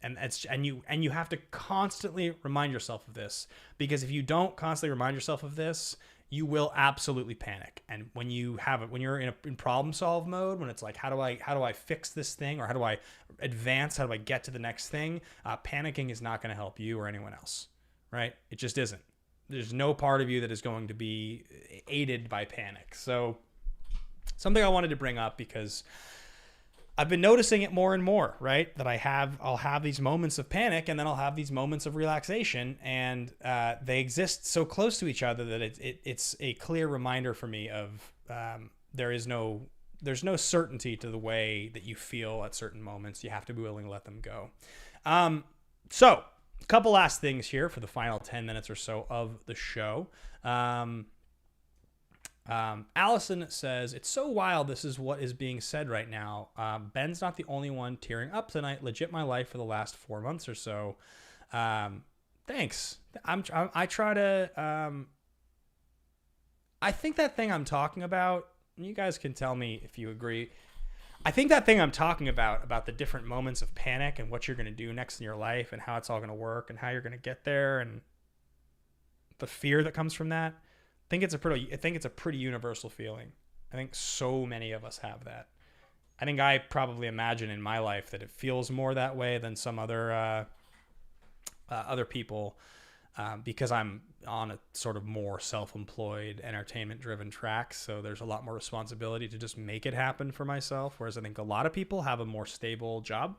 [SPEAKER 2] And you have to constantly remind yourself of this, because if you don't constantly remind yourself of this, you will absolutely panic. And when you're in problem solve mode, when it's like, how do I fix this thing, or how do I advance? How do I get to the next thing? Panicking is not going to help you or anyone else, right? It just isn't. There's no part of you that is going to be aided by panic. So something I wanted to bring up, because I've been noticing it more and more, right? That I'll have these moments of panic, and then I'll have these moments of relaxation, and they exist so close to each other that it's a clear reminder for me of there's no certainty to the way that you feel at certain moments. You have to be willing to let them go. So a couple last things here for the final 10 minutes or so of the show. Allison says, it's so wild this is what is being said right now. Ben's not the only one tearing up tonight. Legit my life for the last 4 months or so. Thanks. I try to, I think that thing I'm talking about, you guys can tell me if you agree. I think that thing I'm talking about the different moments of panic and what you're going to do next in your life and how it's all going to work and how you're going to get there and the fear that comes from that, I think it's a pretty universal feeling. I think so many of us have that. I think I probably imagine in my life that it feels more that way than some other people, because I'm on a sort of more self-employed, entertainment-driven track. So there's a lot more responsibility to just make it happen for myself. Whereas I think a lot of people have a more stable job,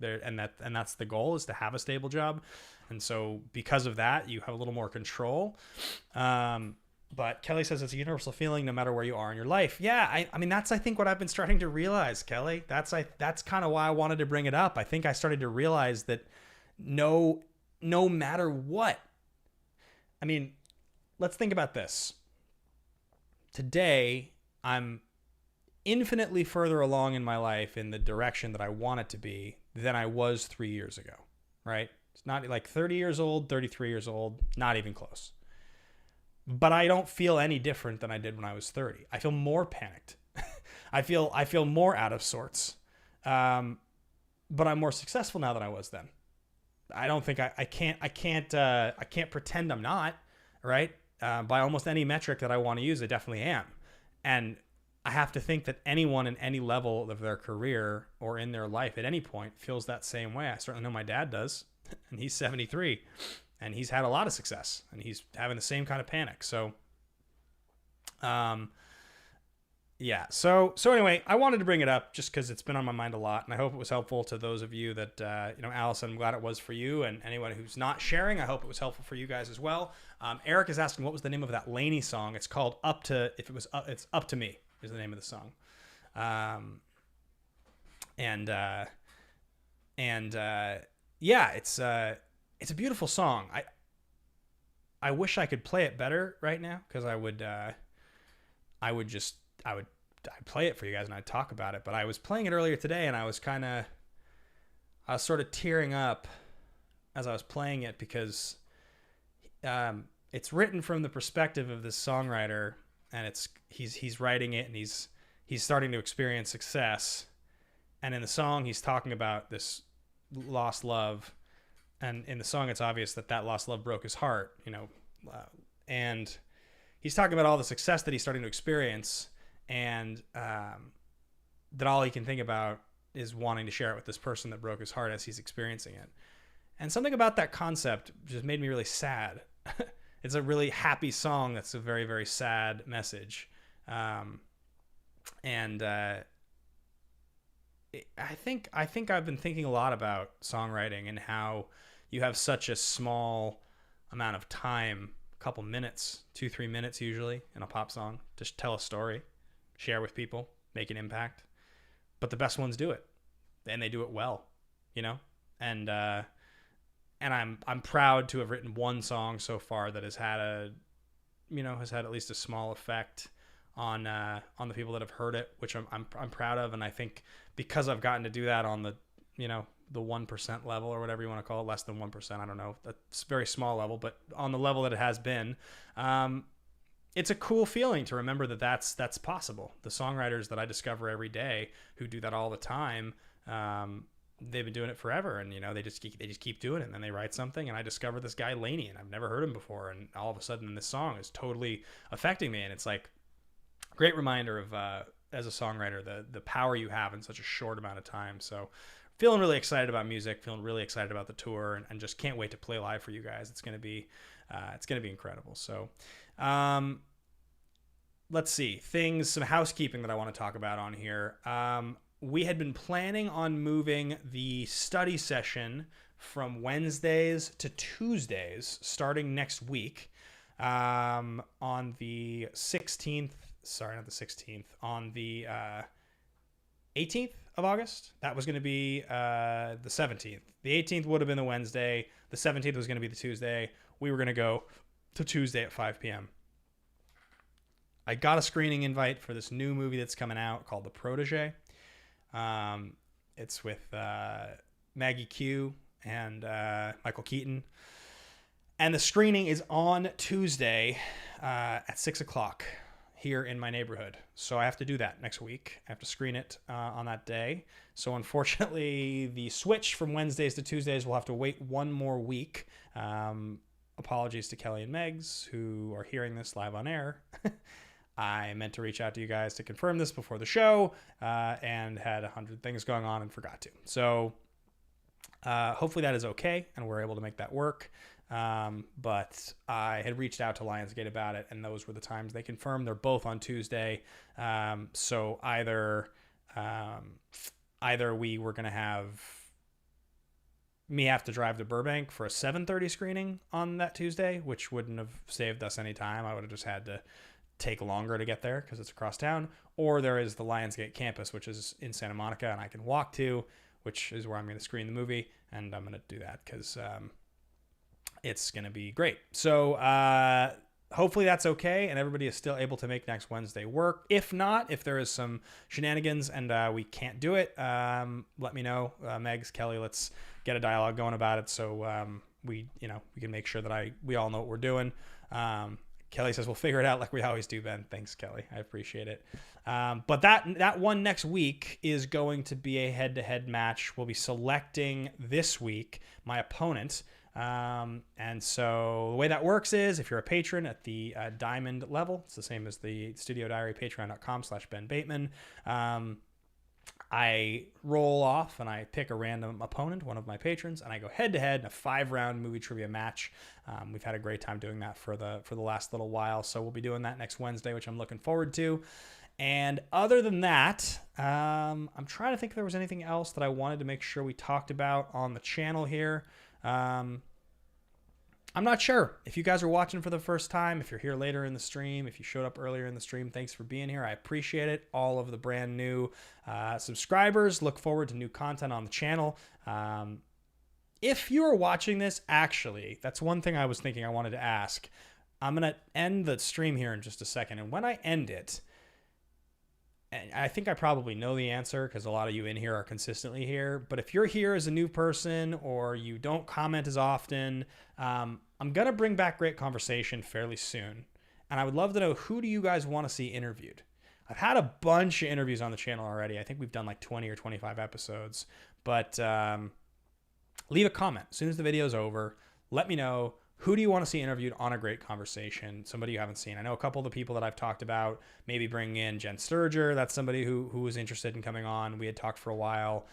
[SPEAKER 2] and that's the goal, is to have a stable job. And so because of that, you have a little more control. But Kelly says it's a universal feeling no matter where you are in your life. Yeah, I mean, that's, I think, what I've been starting to realize, Kelly. That's kind of why I wanted to bring it up. I think I started to realize that no matter what. I mean, let's think about this. Today, I'm infinitely further along in my life in the direction that I want it to be than I was 3 years ago, right? It's not like 30 years old, 33 years old, not even close. But I don't feel any different than I did when I was 30. I feel more panicked. I feel more out of sorts. But I'm more successful now than I was then. I don't think I can't pretend I'm not, right? By almost any metric that I want to use, I definitely am. And I have to think that anyone in any level of their career or in their life at any point feels that same way. I certainly know my dad does, and he's 73. And he's had a lot of success, and he's having the same kind of panic. So, yeah. So anyway, I wanted to bring it up just because it's been on my mind a lot, and I hope it was helpful to those of you that, Allison, I'm glad it was for you, and anyone who's not sharing, I hope it was helpful for you guys as well. Eric is asking what was the name of that Laney song. It's called It's Up to Me is the name of the song. Yeah, it's a beautiful song. I wish I could play it better right now, because I'd play it for you guys and I'd talk about it. But I was playing it earlier today, and I was sort of tearing up as I was playing it, because it's written from the perspective of this songwriter, and he's writing it, and he's starting to experience success. And in the song, he's talking about this lost love. And in the song, it's obvious that lost love broke his heart, and he's talking about all the success that he's starting to experience, and that all he can think about is wanting to share it with this person that broke his heart as he's experiencing it. And something about that concept just made me really sad. It's a really happy song that's a very, very sad message. I think I've been thinking a lot about songwriting and how you have such a small amount of time, a couple minutes, 2-3 minutes usually, in a pop song, to tell a story, share with people, make an impact. But the best ones do it, and they do it well, And I'm proud to have written one song so far that has had at least a small effect on the people that have heard it, which I'm proud of. And I think because I've gotten to do that on the the 1% level, or whatever you want to call it, less than 1%. I don't know. That's a very small level, but on the level that it has been, it's a cool feeling to remember that that's possible. The songwriters that I discover every day who do that all the time, they've been doing it forever, and they just keep doing it. And then they write something, and I discover this guy Laney, and I've never heard him before, and all of a sudden this song is totally affecting me, and it's like a great reminder of as a songwriter the power you have in such a short amount of time. So feeling really excited about music, feeling really excited about the tour, and just can't wait to play live for you guys. It's gonna be incredible. So let's see, some housekeeping that I want to talk about on here. We had been planning on moving the study session from Wednesdays to Tuesdays starting next week, on the 16th. Sorry, not the 16th. On the 18th of August. That was going to be the 17th. The 18th would have been the Wednesday. The 17th was going to be the Tuesday. We were going to go to Tuesday at 5 p.m. I got a screening invite for this new movie that's coming out called The Protege. It's with Maggie Q and Michael Keaton. And the screening is on Tuesday at 6 o'clock here in my neighborhood. So I have to do that next week. I have to screen it on that day. So unfortunately, the switch from Wednesdays to Tuesdays will have to wait one more week. apologies to Kelly and Megs who are hearing this live on air. I meant to reach out to you guys to confirm this before the show and had 100 things going on and forgot to. So hopefully that is okay and we're able to make that work. But I had reached out to Lionsgate about it, and those were the times they confirmed. They're both on Tuesday. So either we were going to have me have to drive to Burbank for a 7:30 screening on that Tuesday, which wouldn't have saved us any time. I would have just had to take longer to get there because it's across town. Or there is the Lionsgate campus, which is in Santa Monica, and I can walk to, which is where I'm going to screen the movie. And I'm going to do that because it's going to be great. So hopefully that's okay and everybody is still able to make next Wednesday work. If not, if there is some shenanigans and we can't do it, let me know. Megs, Kelly, let's get a dialogue going about it so we can make sure that we all know what we're doing. Kelly says we'll figure it out like we always do, Ben. Thanks, Kelly. I appreciate it. But that one next week is going to be a head-to-head match. We'll be selecting this week my opponent. And so the way that works is if you're a patron at the diamond level, it's the same as the Studio Diary, patreon.com/Ben Bateman. I roll off and I pick a random opponent, one of my patrons, and I go head to head in a 5-round movie trivia match. We've had a great time doing that for the last little while. So we'll be doing that next Wednesday, which I'm looking forward to. And other than that, I'm trying to think if there was anything else that I wanted to make sure we talked about on the channel here. I'm not sure. If you guys are watching for the first time, if you're here later in the stream, if you showed up earlier in the stream, thanks for being here. I appreciate it. All of the brand new subscribers, look forward to new content on the channel. If you are watching this, actually, that's one thing I was thinking I wanted to ask. I'm going to end the stream here in just a second. And when I end it, and I think I probably know the answer because a lot of you in here are consistently here. But if you're here as a new person or you don't comment as often, I'm going to bring back Great Conversation fairly soon. And I would love to know, who do you guys want to see interviewed? I've had a bunch of interviews on the channel already. I think we've done like 20 or 25 episodes. But leave a comment. As soon as the video's over, let me know. Who do you want to see interviewed on a Great Conversation? Somebody you haven't seen. I know a couple of the people that I've talked about, maybe bringing in Jen Sturger. That's somebody who was interested in coming on. We had talked for a while.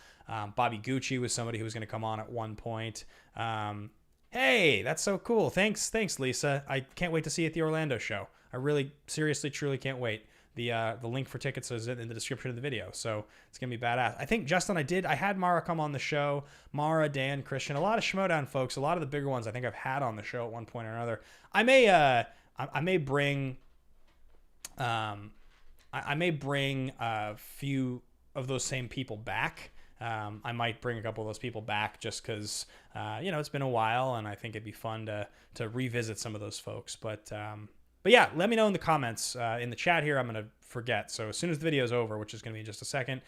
[SPEAKER 2] Bobby Gucci was somebody who was going to come on at one point. Hey, that's so cool. Thanks, Lisa. I can't wait to see you at the Orlando show. I really, seriously, truly can't wait. The link for tickets is in the description of the video, so it's gonna be badass. I think, Justin, I had Mara come on the show. Mara, Dan, Christian, a lot of Schmodown folks, a lot of the bigger ones I think I've had on the show at one point or another. I may bring a few of those same people back. I might bring a couple of those people back just because it's been a while, and I think it'd be fun to revisit some of those folks. But yeah, let me know in the comments. In the chat here, I'm going to forget. So as soon as the video is over, which is going to be in just a second,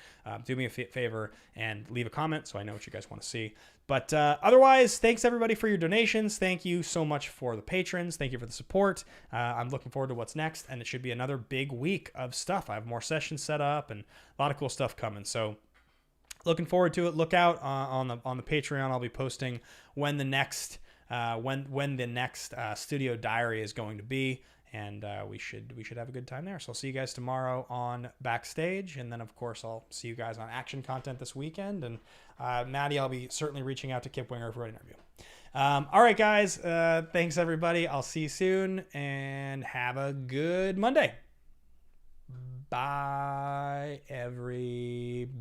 [SPEAKER 2] do me a favor and leave a comment so I know what you guys want to see. But otherwise, thanks everybody for your donations. Thank you so much for the patrons. Thank you for the support. I'm looking forward to what's next, and it should be another big week of stuff. I have more sessions set up and a lot of cool stuff coming. So looking forward to it. Look out on the Patreon. I'll be posting when the next Studio Diary is going to be. And we should have a good time there. So I'll see you guys tomorrow on Backstage. And then, of course, I'll see you guys on Action Content this weekend. And Maddie, I'll be certainly reaching out to Kip Winger for an interview. All right, guys. Thanks, everybody. I'll see you soon. And have a good Monday. Bye, everybody.